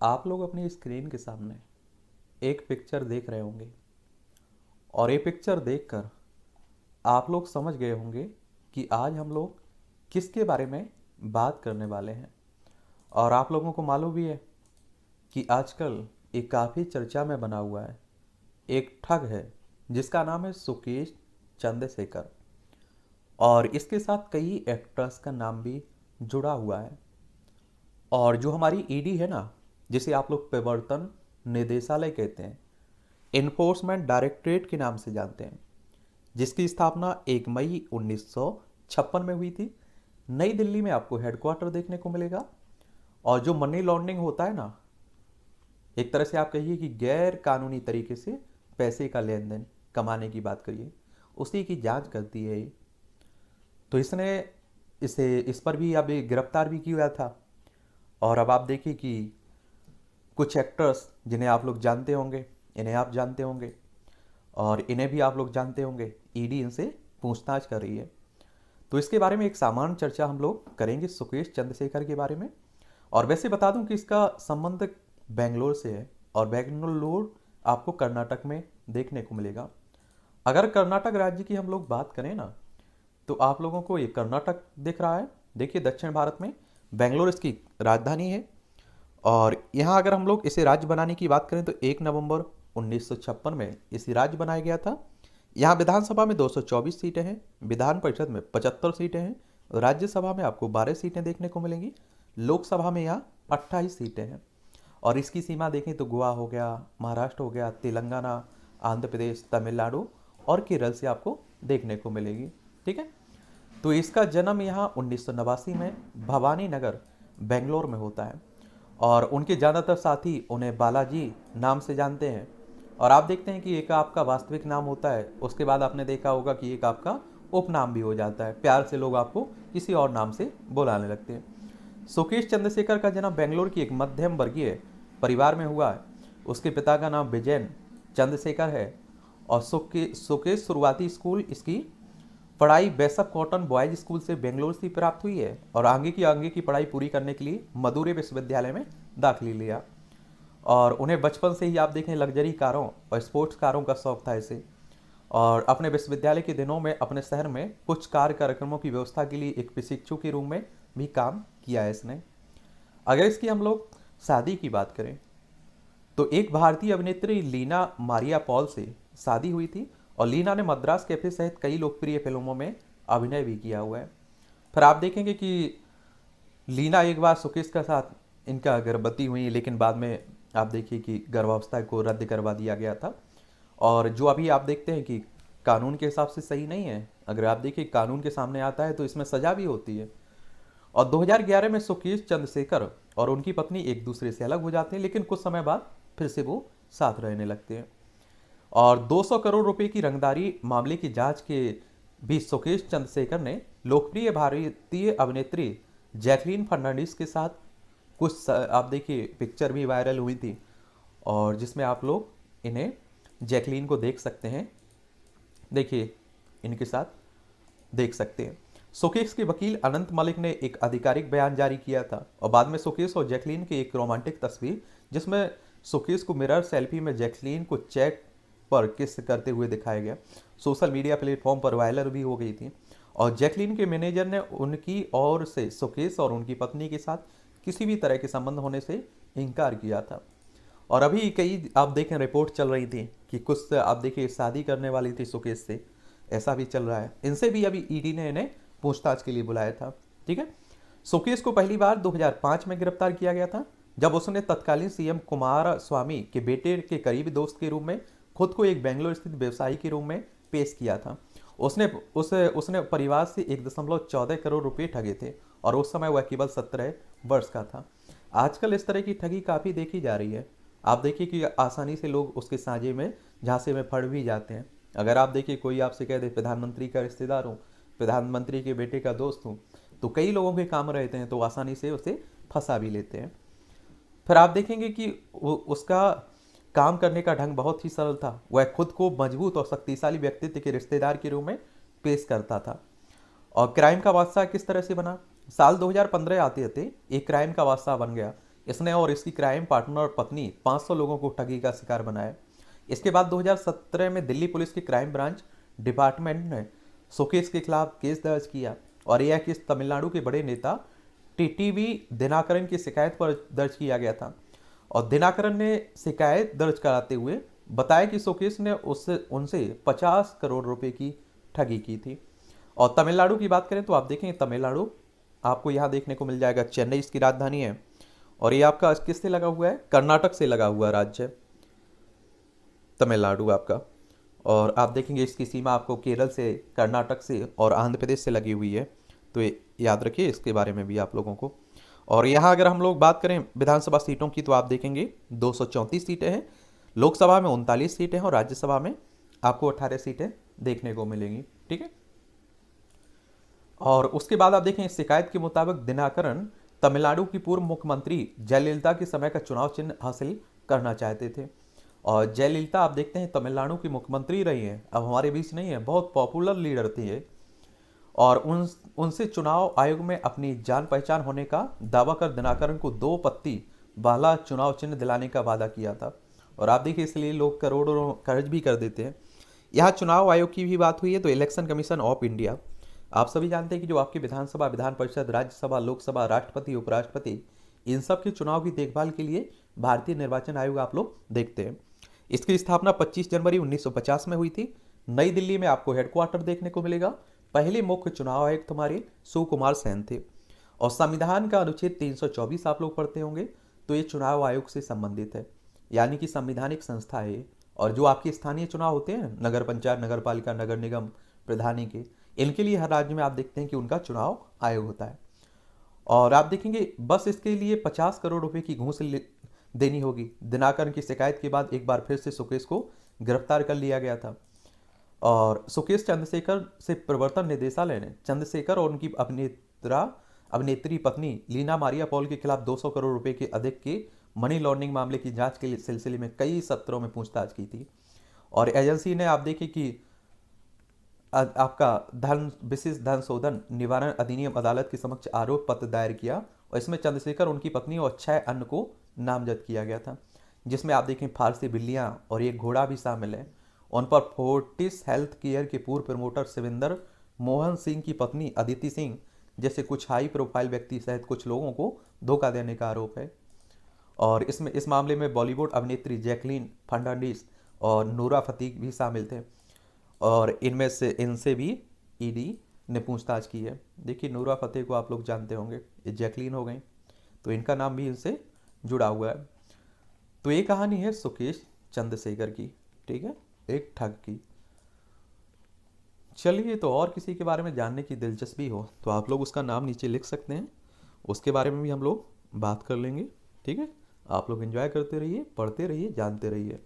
आप लोग अपनी स्क्रीन के सामने एक पिक्चर देख रहे होंगे और ये पिक्चर देखकर आप लोग समझ गए होंगे कि आज हम लोग किसके बारे में बात करने वाले हैं। और आप लोगों को मालूम भी है कि आजकल ये काफ़ी चर्चा में बना हुआ है, एक ठग है जिसका नाम है सुकेश चंद्रशेखर। और इसके साथ कई एक्टर्स का नाम भी जुड़ा हुआ है। और जो हमारी ईडी है ना, जिसे आप लोग प्रवर्तन निदेशालय कहते हैं, इन्फोर्समेंट डायरेक्टरेट के नाम से जानते हैं, जिसकी स्थापना 1 मई 1956 में हुई थी। नई दिल्ली में आपको हेडक्वार्टर देखने को मिलेगा। और जो मनी लॉन्ड्रिंग होता है ना, एक तरह से आप कहिए कि गैर कानूनी तरीके से पैसे का लेन देन कमाने की बात करिए, उसी की जांच करती है ये। तो इसने इस पर भी अभी गिरफ्तार भी किया था। और अब आप देखिए कि कुछ एक्टर्स जिन्हें आप लोग जानते होंगे, इन्हें आप जानते होंगे और इन्हें भी आप लोग जानते होंगे, ईडी इनसे पूछताछ कर रही है। तो इसके बारे में एक सामान्य चर्चा हम लोग करेंगे सुकेश चंद्रशेखर के बारे में। और वैसे बता दूं कि इसका संबंध बेंगलोर से है और बेंगलोर आपको कर्नाटक में देखने को मिलेगा। अगर कर्नाटक राज्य की हम लोग बात करें ना, तो आप लोगों को ये कर्नाटक दिख रहा है। देखिए दक्षिण भारत में बेंगलोर इसकी राजधानी है। और यहाँ अगर हम लोग इसे राज्य बनाने की बात करें तो 1 नवंबर 1956 में इसे राज्य बनाया गया था। यहाँ विधानसभा में 224 सीटें हैं, विधान परिषद में 75 सीटें हैं, राज्यसभा में आपको 12 सीटें देखने को मिलेंगी, लोकसभा में यहाँ 28 सीटें हैं। और इसकी सीमा देखें तो गोवा हो गया, महाराष्ट्र हो गया, तेलंगाना, आंध्र प्रदेश, तमिलनाडु और केरल से आपको देखने को मिलेगी। ठीक है। तो इसका जन्म यहाँ 1989 में भवानी नगर बेंगलोर में होता है। और उनके ज़्यादातर साथी उन्हें बालाजी नाम से जानते हैं। और आप देखते हैं कि एक आपका वास्तविक नाम होता है, उसके बाद आपने देखा होगा कि एक आपका उपनाम भी हो जाता है, प्यार से लोग आपको किसी और नाम से बुलाने लगते हैं। सुकेश चंद्रशेखर का जन्म बेंगलोर की एक मध्यम वर्गीय परिवार में हुआ है। उसके पिता का नाम विजयन चंद्रशेखर है। और सुकेश शुरुआती स्कूल इसकी पढ़ाई बेसक कॉटन बॉयज स्कूल से बेंगलोर से प्राप्त हुई है। और आगे की पढ़ाई पूरी करने के लिए मदुरै विश्वविद्यालय में दाखिला लिया। और उन्हें बचपन से ही आप देखें लग्जरी कारों और स्पोर्ट्स कारों का शौक था इसे। और अपने विश्वविद्यालय के दिनों में अपने शहर में कुछ कार्य कार्यक्रमों की व्यवस्था के लिए एक प्रशिक्षु के रूप में भी काम किया है इसने। अगर इसकी हम लोग शादी की बात करें तो एक भारतीय अभिनेत्री लीना मारिया पॉल से शादी हुई थी। और लीना ने मद्रास कैफे सहित कई लोकप्रिय फिल्मों में अभिनय भी किया हुआ है। फिर आप देखेंगे कि लीना एक बार सुकेश के साथ इनका गर्भवती हुई, लेकिन बाद में आप देखिए कि गर्भावस्था को रद्द करवा दिया गया था। और जो अभी आप देखते हैं कि कानून के हिसाब से सही नहीं है, अगर आप देखिए कानून के सामने आता है तो इसमें सजा भी होती है। और 2011 में सुकेश चंद्रशेखर और उनकी पत्नी एक दूसरे से अलग हो जाते हैं, लेकिन कुछ समय बाद फिर से वो साथ रहने लगते हैं। और 200 करोड़ रुपए की रंगदारी मामले की जांच के भी सुकेश चंद्रशेखर ने लोकप्रिय भारतीय अभिनेत्री जैकलीन फर्नांडिस के साथ कुछ आप देखिए पिक्चर भी वायरल हुई थी, और जिसमें आप लोग इन्हें जैकलीन को देख सकते हैं। देखिए इनके साथ देख सकते हैं। सुकेश के वकील अनंत मलिक ने एक आधिकारिक बयान जारी किया था। और बाद में सुकेश और जैकलीन की एक रोमांटिक तस्वीर, जिसमें सुकेश को मिरर सेल्फी में जैकलीन को चेक पर किस करते हुए दिखाया गया, सोशल मीडिया प्लेटफॉर्म पर वायरल भी हो गई थी। और जैकलीन के मैनेजर ने उनकी ओर से सुकेश और उनकी पत्नी के साथ किसी भी तरह के संबंध होने से इनकार किया था। और अभी कई आप देखें रिपोर्ट चल रही थी कि कुछ आप देखिए शादी करने वाली थी सुकेश से, ऐसा भी चल रहा है। इनसे भी अभी ईडी ने इन्हें पूछताछ के लिए बुलाया था। ठीक है। सुकेश को पहली बार 2005 में गिरफ्तार किया गया था, जब उसने तत्कालीन सीएम कुमार स्वामी के बेटे के करीबी दोस्त के रूप में खुद को एक बेंगलोर स्थित व्यवसायी के रूप में पेश किया था। उसने परिवार से 1.14 करोड़ रुपए ठगे थे और उस समय वह केवल 17 वर्ष का था। आजकल इस तरह की ठगी काफ़ी देखी जा रही है। आप देखिए कि आसानी से लोग उसके साझे में झांसे में फंस भी जाते हैं। अगर आप देखिए कोई आपसे कह दे प्रधानमंत्री का रिश्तेदार हूँ, प्रधानमंत्री के बेटे का दोस्त हूँ, तो कई लोगों के काम रहते हैं तो आसानी से उसे फंसा भी लेते हैं। फिर आप देखेंगे कि उसका काम करने का ढंग बहुत ही सरल था। वह खुद को मजबूत और शक्तिशाली व्यक्तित्व के रिश्तेदार के रूप में पेश करता था। और क्राइम का बादशाह किस तरह से बना? साल 2015 आते आते एक क्राइम का बादशाह बन गया, इसने और इसकी क्राइम पार्टनर और पत्नी 500 लोगों को ठगी का शिकार बनाया। इसके बाद 2017 में दिल्ली पुलिस की क्राइम ब्रांच डिपार्टमेंट ने सुकेश के खिलाफ केस दर्ज किया और यह केस तमिलनाडु के बड़े नेता टीटीवी दिनाकरन की शिकायत पर दर्ज किया गया था। और दिनाकरन ने शिकायत दर्ज कराते हुए बताया कि सुकेश ने उससे उनसे 50 करोड़ रुपए की ठगी की थी। और तमिलनाडु की बात करें तो आप देखेंगे तमिलनाडु आपको यहाँ देखने को मिल जाएगा, चेन्नई इसकी राजधानी है। और ये आपका किससे लगा हुआ है? कर्नाटक से लगा हुआ राज्य तमिलनाडु आपका। और आप देखेंगे इसकी सीमा आपको केरल से, कर्नाटक से और आंध्र प्रदेश से लगी हुई है। तो ये याद रखिए इसके बारे में भी आप लोगों को। और यहाँ अगर हम लोग बात करें विधानसभा सीटों की तो आप देखेंगे 234 सीटें हैं, लोकसभा में 39 सीटें हैं और राज्यसभा में आपको 18 सीटें देखने को मिलेंगी। ठीक है। और उसके बाद आप देखें इस शिकायत के मुताबिक दिनाकरन तमिलनाडु की पूर्व मुख्यमंत्री जयललिता के समय का चुनाव चिन्ह हासिल करना चाहते थे। और जयललिता आप देखते हैं तमिलनाडु की मुख्यमंत्री रही हैं, अब हमारे बीच नहीं है, बहुत पॉपुलर लीडर थी ये। और उनसे चुनाव आयोग में अपनी जान पहचान होने का दावा कर दिनाकरन को 2 पत्ती वाला चुनाव चिन्ह दिलाने का वादा किया था। और आप देखिए इसलिए लोग करोड़ों खर्च भी कर देते हैं। यहाँ चुनाव आयोग की भी बात हुई है तो इलेक्शन कमीशन ऑफ इंडिया, आप सभी जानते हैं कि जो आपकी विधानसभा, विधान परिषद, राज्यसभा, लोकसभा, राष्ट्रपति, उपराष्ट्रपति, इन सब के चुनाव की देखभाल के लिए भारतीय निर्वाचन आयोग आप लोग देखते हैं। इसकी स्थापना 25 जनवरी 1950 में हुई थी। नई दिल्ली में आपको हेडक्वार्टर देखने को मिलेगा। पहले मुख्य चुनाव आयुक्त हमारे सुकुमार सेन थे। और संविधान का अनुच्छेद 324 आप लोग पढ़ते होंगे, तो ये चुनाव आयोग से संबंधित है, यानी कि संवैधानिक संस्था है। और जो आपके स्थानीय चुनाव होते हैं, नगर पंचायत, नगर पालिका, नगर निगम, प्रधानी के, इनके लिए हर राज्य में आप देखते हैं कि उनका चुनाव आयोग होता है। और आप देखेंगे बस इसके लिए 50 करोड़ रुपए की घूस देनी होगी। दिनाकरन की शिकायत के बाद एक बार फिर से सुकेश को गिरफ्तार कर लिया गया था। और सुकेश चंद्रशेखर से प्रवर्तन निदेशालय ने चंद्रशेखर और उनकी अभिनेत्री पत्नी लीना मारिया पॉल के खिलाफ 200 करोड़ रुपए के अधिक के मनी लॉन्ड्रिंग मामले की जांच के सिलसिले में कई सत्रों में पूछताछ की थी। और एजेंसी ने आप देखिए कि आपका विशेष धन शोधन निवारण अधिनियम अदालत के समक्ष आरोप पत्र दायर किया और इसमें चंद्रशेखर, उनकी पत्नी और 6 अन्य को नामजद किया गया था, जिसमें आप देखें फारसी बिल्लियां और एक घोड़ा भी शामिल है। उन पर फोर्टिस हेल्थ केयर के पूर्व प्रमोटर शिविंदर मोहन सिंह की पत्नी अदिति सिंह जैसे कुछ हाई प्रोफाइल व्यक्ति सहित कुछ लोगों को धोखा देने का आरोप है। और इस मामले में बॉलीवुड अभिनेत्री जैकलीन फर्नांडीज और नूरा फतेही भी शामिल थे। और इनसे भी ईडी ने पूछताछ की है। देखिए नूरा फतेही को आप लोग जानते होंगे, ये जैकलीन हो गई, तो इनका नाम भी इनसे जुड़ा हुआ है। तो ये कहानी है सुकेश चंद्रशेखर की, ठीक है, एक ठग की। चलिए, तो और किसी के बारे में जानने की दिलचस्पी हो तो आप लोग उसका नाम नीचे लिख सकते हैं, उसके बारे में भी हम लोग बात कर लेंगे। ठीक है, आप लोग एंजॉय करते रहिए, पढ़ते रहिए, जानते रहिए।